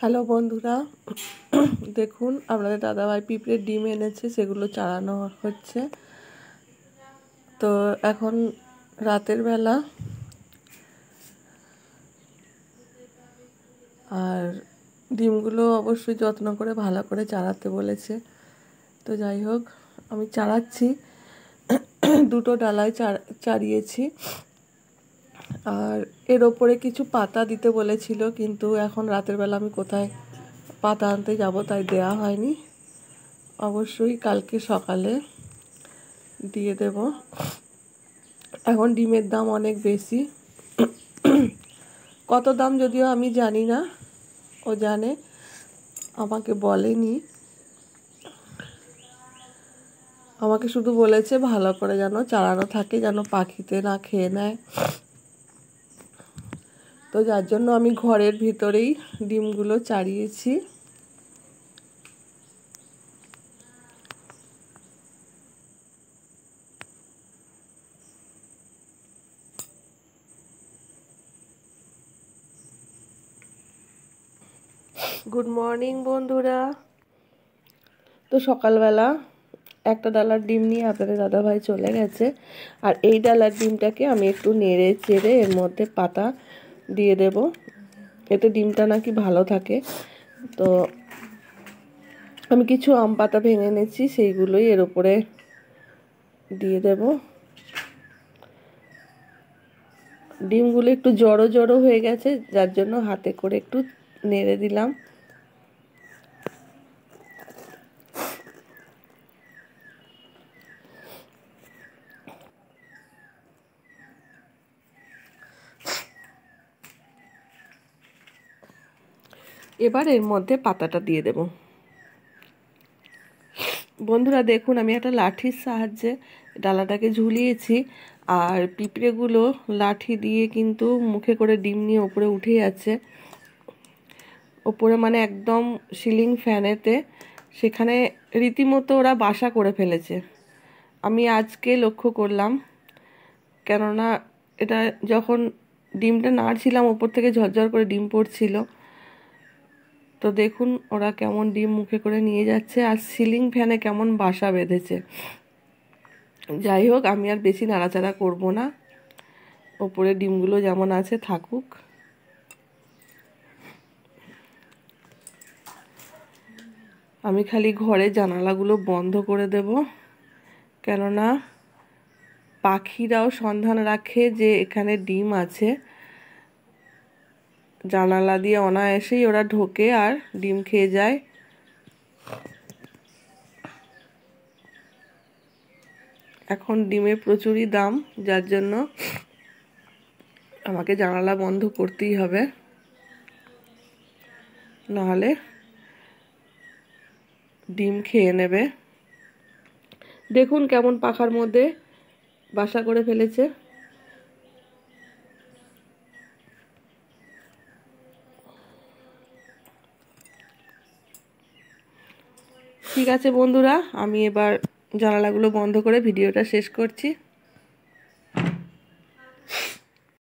Hello বন্ধুরা, দেখুন আপনাদের দাদাভাই পিঁপড়ের ডিম এনেছে, সেগুলো চালানো হচ্ছে। তো এখন রাতের বেলা, আর ডিমগুলো অবশ্যই যত্ন করে ভালো করে চালাতে বলেছে। তো যাই হোক, আমি চালাচ্ছি। দুটো ডালায় চাড়িয়েছি, আর এর ওপরে কিছু পাতা দিতে বলেছিল, কিন্তু এখন রাতের বেলা আমি কোথায় পাতা আনতে যাব, তাই দেয়া হয়নি। অবশ্যই কালকে সকালে দিয়ে দেব। এখন ডিমের দাম অনেক বেশি, কত দাম যদিও আমি জানি না, ও জানে, আমাকে বলেনি। আমাকে শুধু বলেছে ভালো করে যেন চালানো থাকে, যেন পাখিতে না খেয়ে নেয়। তো যার জন্য আমি ঘরের ভিতরেই ডিমগুলো চাড়িয়েছি। গুড মর্নিং বন্ধুরা। তো সকালবেলা একটা ডালার ডিম নিয়ে আপনাদের দাদাভাই চলে গেছে, আর এই ডালার ডিমটাকে আমি একটু নেড়ে চেড়ে এর মধ্যে পাতা দিয়ে দেব, এতে ডিমটা নাকি ভালো থাকে। তো আমি কিছু আম পাতা ভেঙে এনেছি, সেইগুলোই এর উপরে দিয়ে দেব। ডিমগুলো একটু জড়ো জড়ো হয়ে গেছে, যার জন্য হাতে করে একটু নেড়ে দিলাম। এবার এর মধ্যে পাতাটা দিয়ে দেব। বন্ধুরা দেখুন, আমি একটা লাঠির সাহায্যে ডালাটাকে ঝুলিয়েছি, আর পিঁপড়েগুলো লাঠি দিয়ে কিন্তু মুখে করে ডিম নিয়ে ওপরে উঠে যাচ্ছে। ওপরে মানে একদম সিলিং ফ্যানেতে, সেখানে রীতিমতো ওরা বাসা করে ফেলেছে। আমি আজকে লক্ষ্য করলাম, কেননা এটা যখন ডিমটা নাড়ছিলাম ওপর থেকে ঝরঝর করে ডিম পড়ছিল। তো দেখুন ওরা কেমন ডিম মুখে করে নিয়ে যাচ্ছে, আর সিলিং ফ্যানে কেমন বাসা বেঁধেছে। যাই হোক, আমি আর বেশি নাড়াচাড়া করব না, ওপরে ডিমগুলো যেমন আছে থাকুক। আমি খালি ঘরের জানালাগুলো বন্ধ করে দেব, কেননা পাখিরাও সন্ধান রাখে যে এখানে ডিম আছে। জানালা দিয়ে অনায়াসেই ওরা ঢোকে আর ডিম খেয়ে যায়। এখন ডিমের প্রচুরই দাম, যার জন্য আমাকে জানালা বন্ধ করতেই হবে, নাহলে ডিম খেয়ে নেবে। দেখুন কেমন পাখার মধ্যে বাসা করে ফেলেছে। ঠিক আছে বন্ধুরা, আমি এবার জানালাগুলো বন্ধ করে ভিডিওটা শেষ করছি।